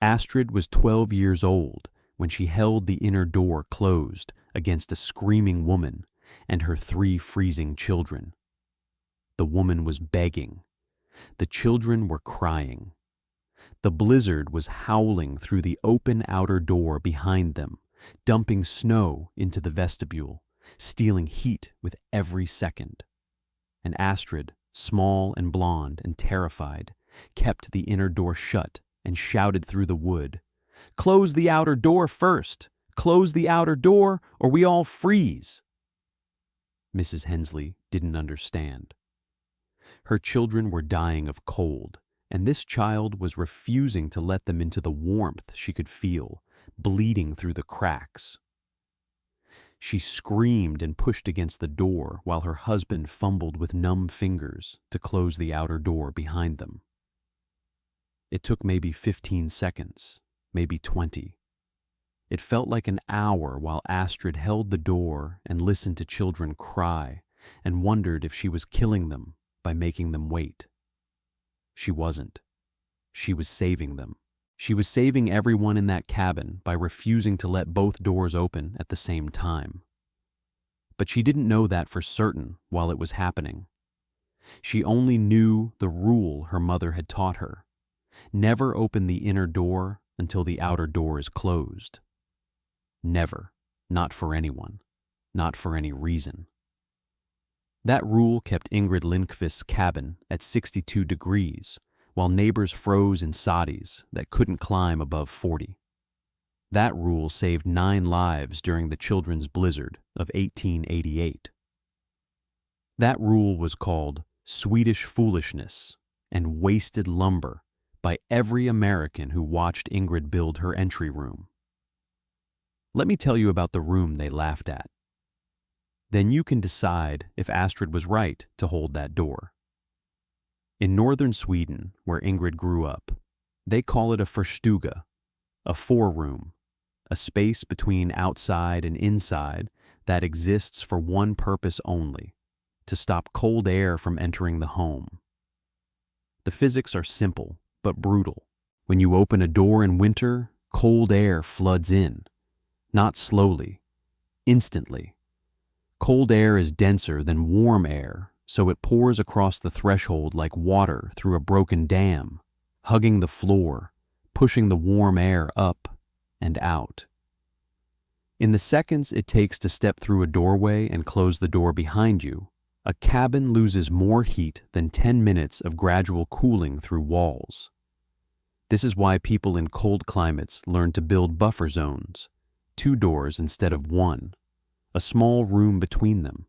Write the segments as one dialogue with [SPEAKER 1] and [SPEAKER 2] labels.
[SPEAKER 1] Astrid was 12 years old when she held the inner door closed against a screaming woman and her 3 freezing children. The woman was begging. The children were crying. The blizzard was howling through the open outer door behind them, dumping snow into the vestibule, stealing heat with every second. And Astrid, small and blonde and terrified, kept the inner door shut and shouted through the wood, "Close the outer door first! Close the outer door, or we all freeze!" Mrs. Hensley didn't understand. Her children were dying of cold, and this child was refusing to let them into the warmth she could feel, bleeding through the cracks. She screamed and pushed against the door while her husband fumbled with numb fingers to close the outer door behind them. It took maybe 15 seconds, maybe 20. It felt like an hour while Astrid held the door and listened to children cry and wondered if she was killing them by making them wait. She wasn't. She was saving them. She was saving everyone in that cabin by refusing to let both doors open at the same time. But she didn't know that for certain while it was happening. She only knew the rule her mother had taught her: never open the inner door until the outer door is closed. Never. Not for anyone. Not for any reason. That rule kept Ingrid Lindqvist's cabin at 62 degrees, while neighbors froze in soddies that couldn't climb above 40. That rule saved 9 lives during the children's blizzard of 1888. That rule was called Swedish foolishness and wasted lumber by every American who watched Ingrid build her entry room. Let me tell you about the room they laughed at. Then you can decide if Astrid was right to hold that door. In northern Sweden, where Ingrid grew up, they call it a förstuga, a 4-room, a space between outside and inside that exists for one purpose only: to stop cold air from entering the home. The physics are simple but brutal. When you open a door in winter, cold air floods in, not slowly, instantly. Cold air is denser than warm air, so it pours across the threshold like water through a broken dam, hugging the floor, pushing the warm air up and out. In the seconds it takes to step through a doorway and close the door behind you, a cabin loses more heat than 10 minutes of gradual cooling through walls. This is why people in cold climates learn to build buffer zones, 2 doors instead of 1, a small room between them.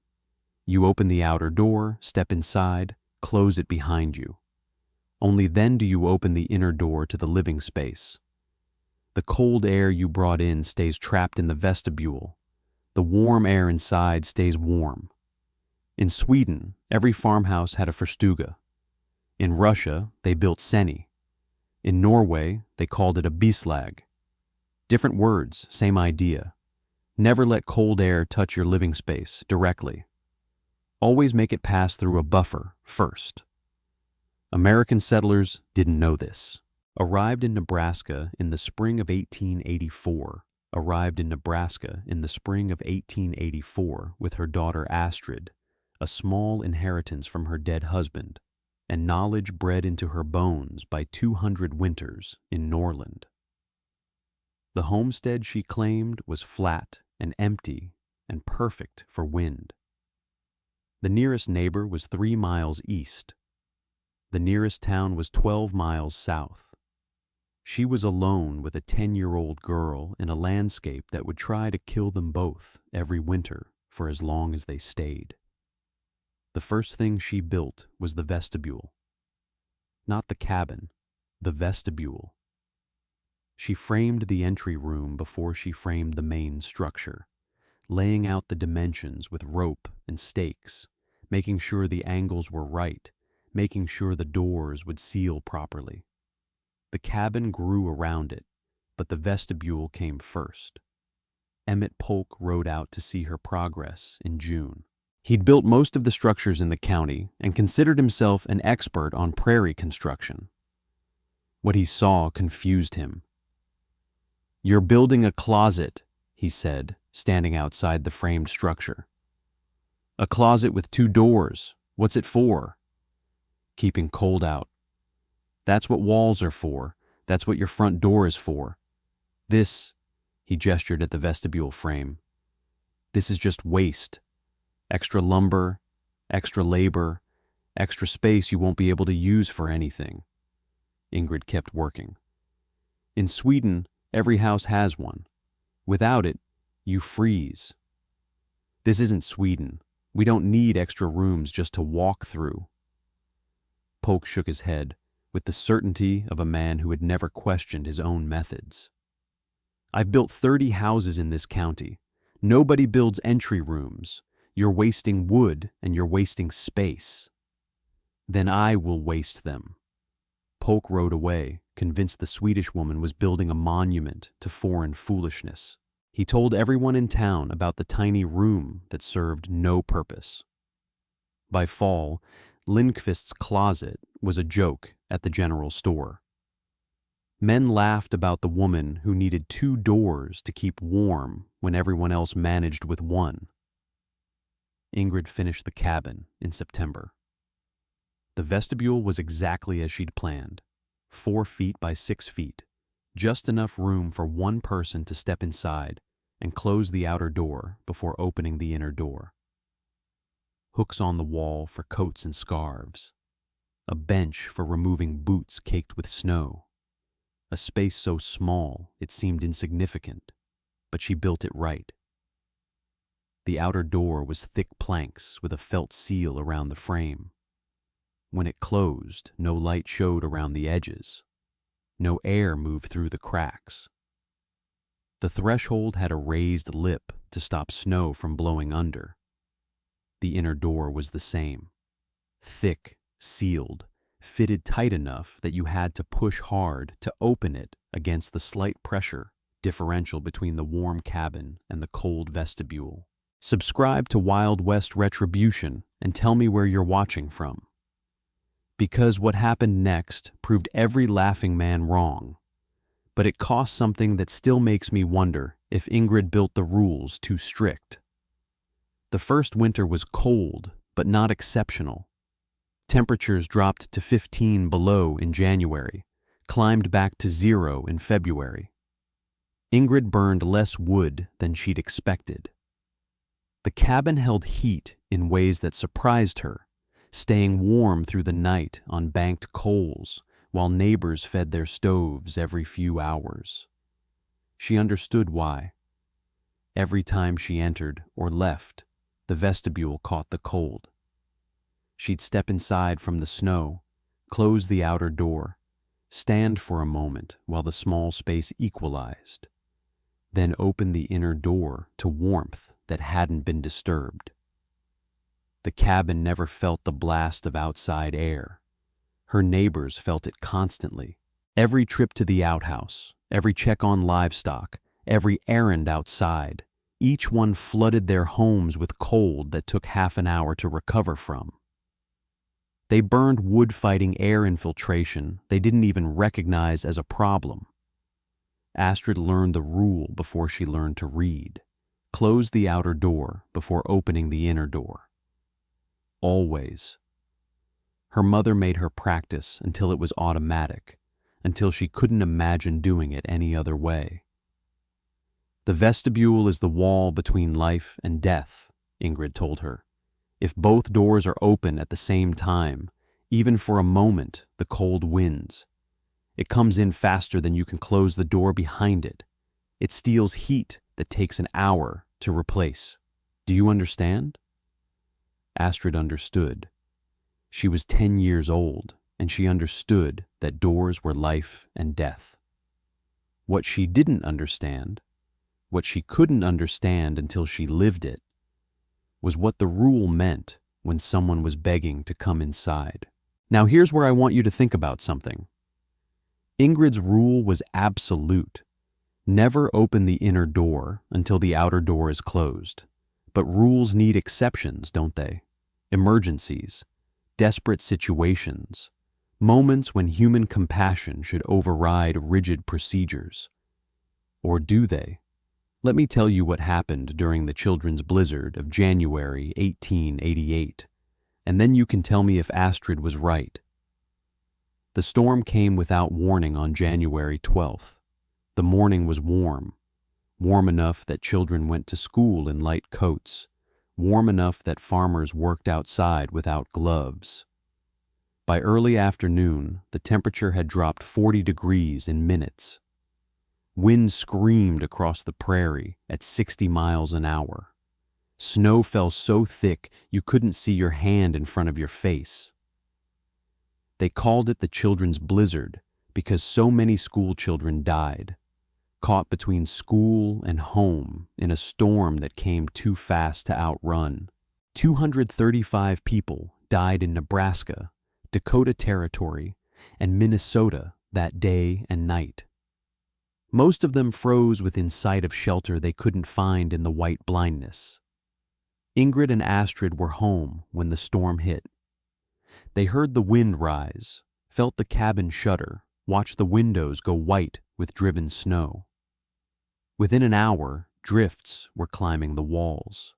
[SPEAKER 1] You open the outer door, step inside, close it behind you. Only then do you open the inner door to the living space. The cold air you brought in stays trapped in the vestibule. The warm air inside stays warm. In Sweden, every farmhouse had a förstuga. In Russia, they built seni. In Norway, they called it a bislag. Different words, same idea. Never let cold air touch your living space directly. Always make it pass through a buffer first. American settlers didn't know this. Arrived in Nebraska in the spring of 1884 with her daughter Astrid, a small inheritance from her dead husband, and knowledge bred into her bones by 200 winters in Norland. The homestead she claimed was flat and empty and perfect for wind. The nearest neighbor was 3 miles east. The nearest town was 12 miles south. She was alone with a 10-year-old girl in a landscape that would try to kill them both every winter for as long as they stayed. The first thing she built was the vestibule. Not the cabin, the vestibule. She framed the entry room before she framed the main structure, laying out the dimensions with rope and stakes, making sure the angles were right, making sure the doors would seal properly. The cabin grew around it, but the vestibule came first. Emmett Polk rode out to see her progress in June. He'd built most of the structures in the county and considered himself an expert on prairie construction. What he saw confused him. "You're building a closet," he said, standing outside the framed structure. "A closet with 2 doors. What's it for?" "Keeping cold out." "That's what walls are for. That's what your front door is for. This," he gestured at the vestibule frame, "this is just waste. Extra lumber, extra labor, extra space you won't be able to use for anything." Ingrid kept working. "In Sweden, every house has one. Without it, you freeze. This isn't Sweden. We don't need extra rooms just to walk through." Polk shook his head with the certainty of a man who had never questioned his own methods. "I've built 30 houses in this county. Nobody builds entry rooms. You're wasting wood and you're wasting space." "Then I will waste them." Polk rode away, convinced the Swedish woman was building a monument to foreign foolishness. He told everyone in town about the tiny room that served no purpose. By fall, Lindqvist's closet was a joke at the general store. Men laughed about the woman who needed 2 doors to keep warm when everyone else managed with 1. Ingrid finished the cabin in September. The vestibule was exactly as she'd planned, 4 feet by 6 feet, just enough room for one person to step inside and close the outer door before opening the inner door. Hooks on the wall for coats and scarves, a bench for removing boots caked with snow, a space so small it seemed insignificant, but she built it right. The outer door was thick planks with a felt seal around the frame. When it closed, no light showed around the edges. No air moved through the cracks. The threshold had a raised lip to stop snow from blowing under. The inner door was the same. Thick, sealed, fitted tight enough that you had to push hard to open it against the slight pressure differential between the warm cabin and the cold vestibule. Subscribe to Wild West Retribution and tell me where you're watching from. Because what happened next proved every laughing man wrong. But it cost something that still makes me wonder if Ingrid built the rules too strict. The first winter was cold, but not exceptional. Temperatures dropped to 15 below in January, climbed back to 0 in February. Ingrid burned less wood than she'd expected. The cabin held heat in ways that surprised her, staying warm through the night on banked coals while neighbors fed their stoves every few hours. She understood why. Every time she entered or left, the vestibule caught the cold. She'd step inside from the snow, close the outer door, stand for a moment while the small space equalized, then open the inner door to warmth that hadn't been disturbed. The cabin never felt the blast of outside air. Her neighbors felt it constantly. Every trip to the outhouse, every check on livestock, every errand outside, each one flooded their homes with cold that took half an hour to recover from. They burned wood fighting air infiltration they didn't even recognize as a problem. Astrid learned the rule before she learned to read. Close the outer door before opening the inner door. Always. Her mother made her practice until it was automatic, until she couldn't imagine doing it any other way. The vestibule is the wall between life and death, Ingrid told her. If both doors are open at the same time, even for a moment, the cold wins. It comes in faster than you can close the door behind it. It steals heat that takes an hour to replace. Do you understand? Astrid understood. She was 10 years old, and she understood that doors were life and death. What she didn't understand, what she couldn't understand until she lived it, was what the rule meant when someone was begging to come inside. Now here's where I want you to think about something. Ingrid's rule was absolute. Never open the inner door until the outer door is closed. But rules need exceptions, don't they? Emergencies, desperate situations, moments when human compassion should override rigid procedures. Or do they? Let me tell you what happened during the children's blizzard of January 1888, and then you can tell me if Astrid was right. The storm came without warning on January 12th. The morning was warm enough that children went to school in light coats, warm enough that farmers worked outside without gloves. By early afternoon, the temperature had dropped 40 degrees in minutes. Wind screamed across the prairie at 60 miles an hour. Snow fell so thick you couldn't see your hand in front of your face. They called it the children's blizzard because so many school children died, caught between school and home in a storm that came too fast to outrun. 235 people died in Nebraska, Dakota Territory, and Minnesota that day and night. Most of them froze within sight of shelter they couldn't find in the white blindness. Ingrid and Astrid were home when the storm hit. They heard the wind rise, felt the cabin shudder, watched the windows go white with driven snow. Within an hour, drifts were climbing the walls.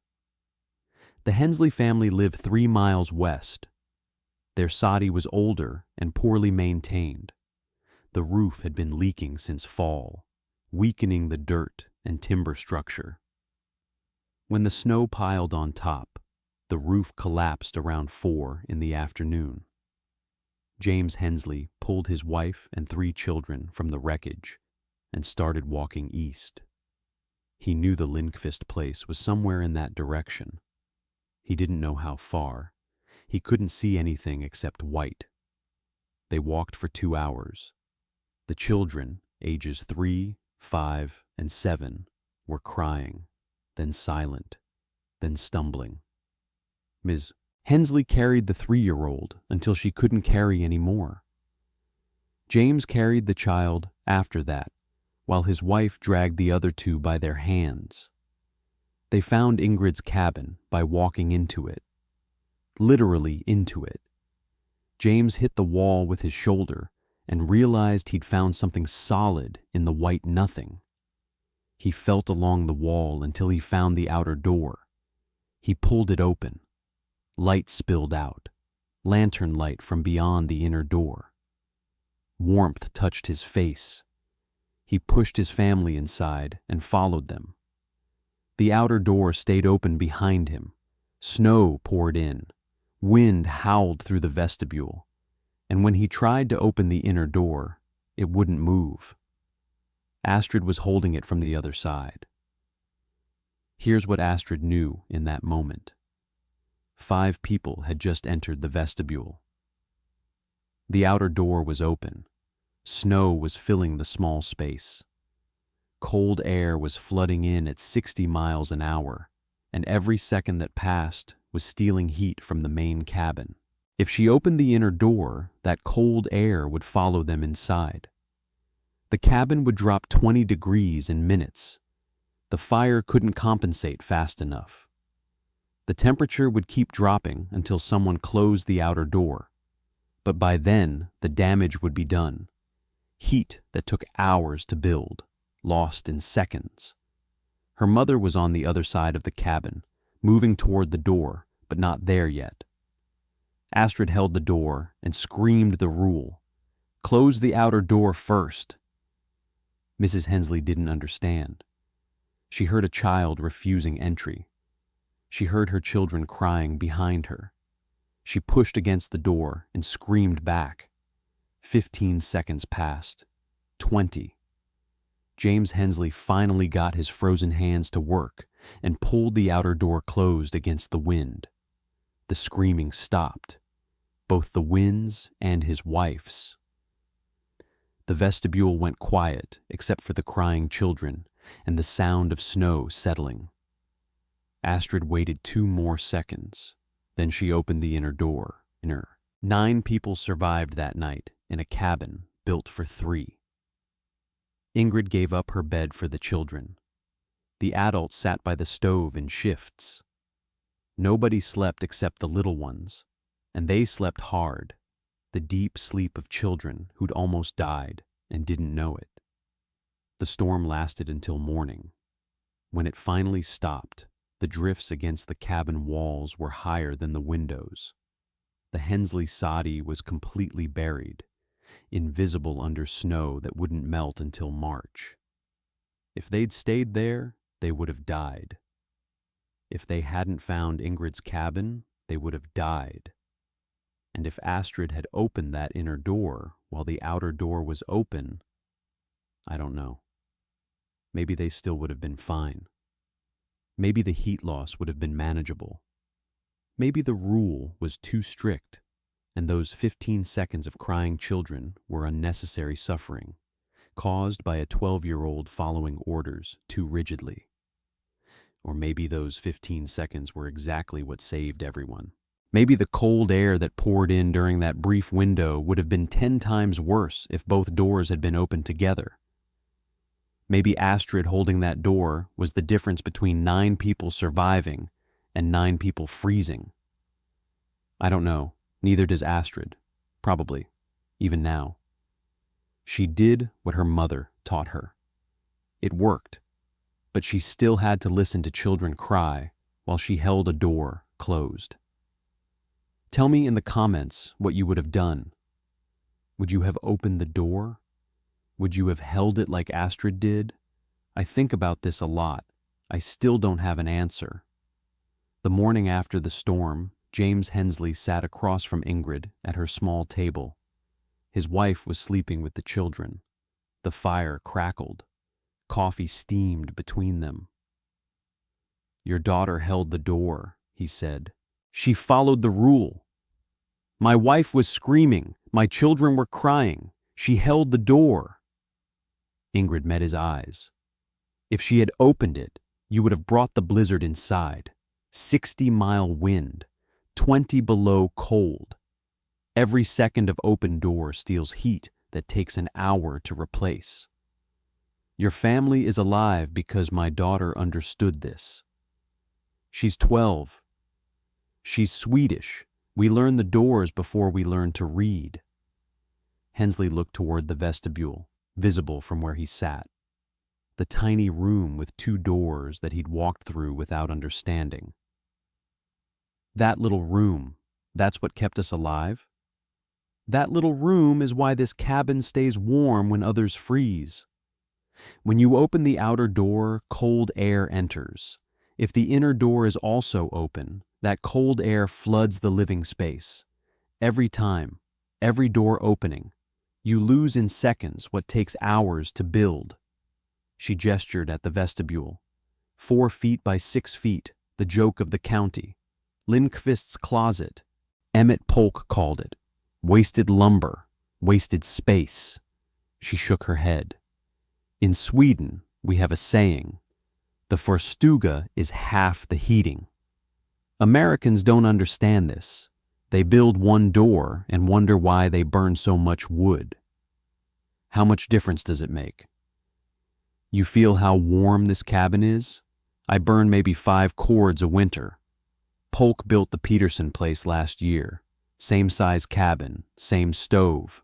[SPEAKER 1] The Hensley family lived 3 miles west. Their soddy was older and poorly maintained. The roof had been leaking since fall, weakening the dirt and timber structure. When the snow piled on top, the roof collapsed around 4 in the afternoon. James Hensley pulled his wife and 3 children from the wreckage and started walking east. He knew the Lindqvist place was somewhere in that direction. He didn't know how far. He couldn't see anything except white. They walked for 2 hours. The children, ages 3, 5, and 7, were crying, then silent, then stumbling. Ms. Hensley carried the 3-year-old until she couldn't carry any more. James carried the child after that, while his wife dragged the other 2 by their hands. They found Ingrid's cabin by walking into it. Literally into it. James hit the wall with his shoulder and realized he'd found something solid in the white nothing. He felt along the wall until he found the outer door. He pulled it open. Light spilled out, lantern light from beyond the inner door. Warmth touched his face. He pushed his family inside and followed them. The outer door stayed open behind him. Snow poured in. Wind howled through the vestibule. And when he tried to open the inner door, it wouldn't move. Astrid was holding it from the other side. Here's what Astrid knew in that moment. 5 people had just entered the vestibule. The outer door was open. Snow was filling the small space. Cold air was flooding in at 60 miles an hour, and every second that passed was stealing heat from the main cabin. If she opened the inner door, that cold air would follow them inside. The cabin would drop 20 degrees in minutes. The fire couldn't compensate fast enough. The temperature would keep dropping until someone closed the outer door. But by then, the damage would be done. Heat that took hours to build, lost in seconds. Her mother was on the other side of the cabin, moving toward the door, but not there yet. Astrid held the door and screamed the rule. Close the outer door first. Mrs. Hensley didn't understand. She heard a child refusing entry. She heard her children crying behind her. She pushed against the door and screamed back. 15 seconds passed. 20. James Hensley finally got his frozen hands to work and pulled the outer door closed against the wind. The screaming stopped, both the wind's and his wife's. The vestibule went quiet except for the crying children and the sound of snow settling. Astrid waited 2 more seconds. Then she opened the inner door. 9 people survived that night in a cabin built for 3. Ingrid gave up her bed for the children. The adults sat by the stove in shifts. Nobody slept except the little ones, and they slept hard, the deep sleep of children who'd almost died and didn't know it. The storm lasted until morning. When it finally stopped, the drifts against the cabin walls were higher than the windows. The Hensley Soddy was completely buried, invisible under snow that wouldn't melt until March. If they'd stayed there, they would have died. If they hadn't found Ingrid's cabin, they would have died. And if Astrid had opened that inner door while the outer door was open, I don't know. Maybe they still would have been fine. Maybe the heat loss would have been manageable. Maybe the rule was too strict, and those 15 seconds of crying children were unnecessary suffering, caused by a 12-year-old following orders too rigidly. Or maybe those 15 seconds were exactly what saved everyone. Maybe the cold air that poured in during that brief window would have been 10 times worse if both doors had been opened together. Maybe Astrid holding that door was the difference between 9 people surviving and 9 people freezing. I don't know. Neither does Astrid. Probably. Even now. She did what her mother taught her. It worked, but she still had to listen to children cry while she held a door closed. Tell me in the comments what you would have done. Would you have opened the door? Would you have held it like Astrid did? I think about this a lot. I still don't have an answer. The morning after the storm, James Hensley sat across from Ingrid at her small table. His wife was sleeping with the children. The fire crackled. Coffee steamed between them. "Your daughter held the door," he said. "She followed the rule. My wife was screaming. My children were crying. She held the door." Ingrid met his eyes. "If she had opened it, you would have brought the blizzard inside. 60-mile wind, 20 below cold. Every second of open door steals heat that takes an hour to replace. Your family is alive because my daughter understood this. She's 12. She's Swedish. We learn the doors before we learn to read." Hensley looked toward the vestibule, visible from where he sat. The tiny room with 2 doors that he'd walked through without understanding. "That little room, that's what kept us alive? That little room is why this cabin stays warm when others freeze. When you open the outer door, cold air enters. If the inner door is also open, that cold air floods the living space. Every time, every door opening, you lose in seconds what takes hours to build." She gestured at the vestibule. 4 feet by 6 feet, the joke of the county. Lindqvist's closet. Emmett Polk called it. Wasted lumber, wasted space. She shook her head. "In Sweden, we have a saying. The förstuga is half the heating. Americans don't understand this. They build 1 door and wonder why they burn so much wood. How much difference does it make? You feel how warm this cabin is? I burn maybe 5 cords a winter. Polk built the Peterson place last year. Same size cabin, same stove.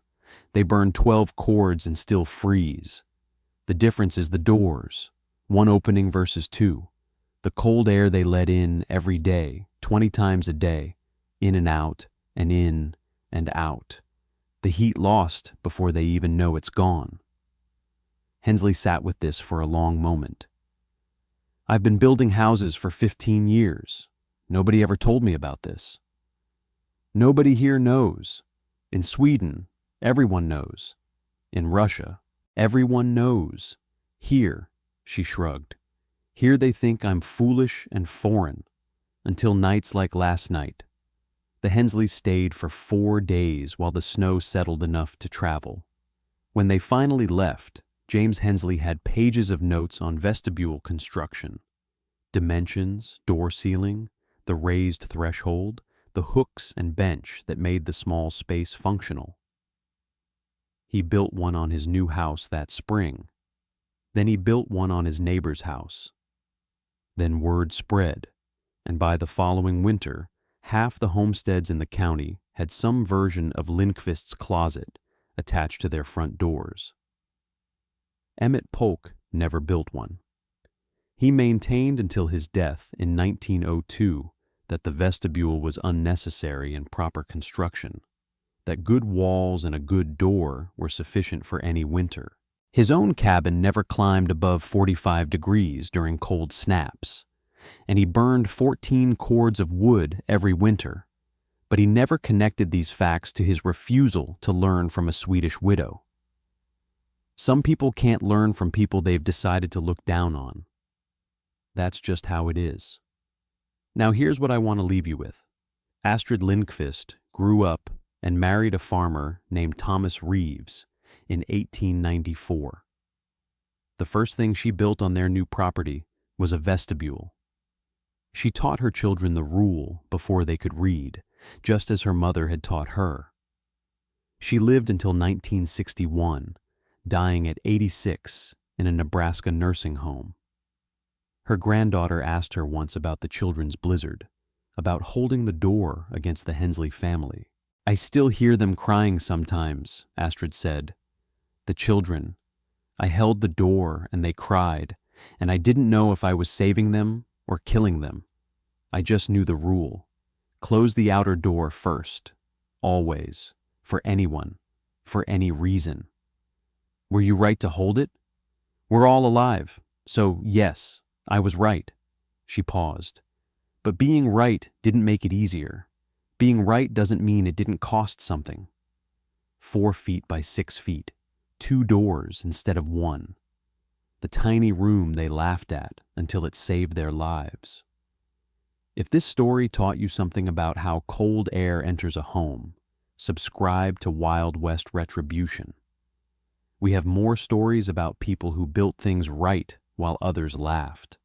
[SPEAKER 1] They burn 12 cords and still freeze. The difference is the doors. 1 opening versus 2. The cold air they let in every day, 20 times a day, in and out, and in and out. The heat lost before they even know it's gone." Hensley sat with this for a long moment. "I've been building houses for 15 years. Nobody ever told me about this. Nobody here knows. In Sweden, everyone knows. In Russia, everyone knows. Here," she shrugged, "here they think I'm foolish and foreign, until nights like last night." The Hensleys stayed for 4 days while the snow settled enough to travel. When they finally left, James Hensley had pages of notes on vestibule construction. Dimensions, door ceiling, the raised threshold, the hooks and bench that made the small space functional. He built one on his new house that spring. Then he built one on his neighbor's house. Then word spread, and by the following winter, half the homesteads in the county had some version of Lindqvist's closet attached to their front doors. Emmett Polk never built one. He maintained until his death in 1902 that the vestibule was unnecessary in proper construction, that good walls and a good door were sufficient for any winter. His own cabin never climbed above 45 degrees during cold snaps, and he burned 14 cords of wood every winter, but he never connected these facts to his refusal to learn from a Swedish widow. Some people can't learn from people they've decided to look down on. That's just how it is. Now here's what I want to leave you with. Astrid Lindqvist grew up and married a farmer named Thomas Reeves in 1894. The first thing she built on their new property was a vestibule. She taught her children the rule before they could read, just as her mother had taught her. She lived until 1961, dying at 86 in a Nebraska nursing home. Her granddaughter asked her once about the children's blizzard, about holding the door against the Hensley family. "I still hear them crying sometimes," Astrid said. "The children. I held the door and they cried, and I didn't know if I was saving them or killing them. I just knew the rule. Close the outer door first, always, for anyone, for any reason. Were you right to hold it? We're all alive, so yes, I was right." She paused. But being right didn't make it easier. Being right doesn't mean it didn't cost something. 4 feet by 6 feet, 2 doors instead of 1. The tiny room they laughed at until it saved their lives. If this story taught you something about how cold air enters a home, subscribe to Wild West Retribution. We have more stories about people who built things right while others laughed.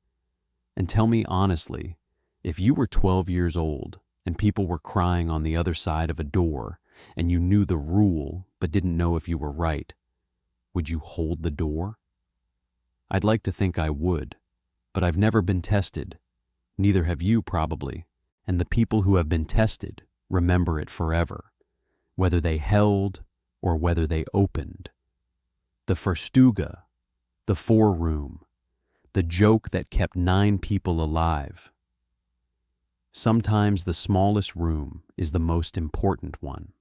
[SPEAKER 1] And tell me honestly, if you were 12 years old and people were crying on the other side of a door and you knew the rule but didn't know if you were right, would you hold the door? I'd like to think I would, but I've never been tested. Neither have you probably, and the people who have been tested remember it forever, whether they held or whether they opened. The Verstuga, the 4-room, the joke that kept 9 people alive. Sometimes the smallest room is the most important one.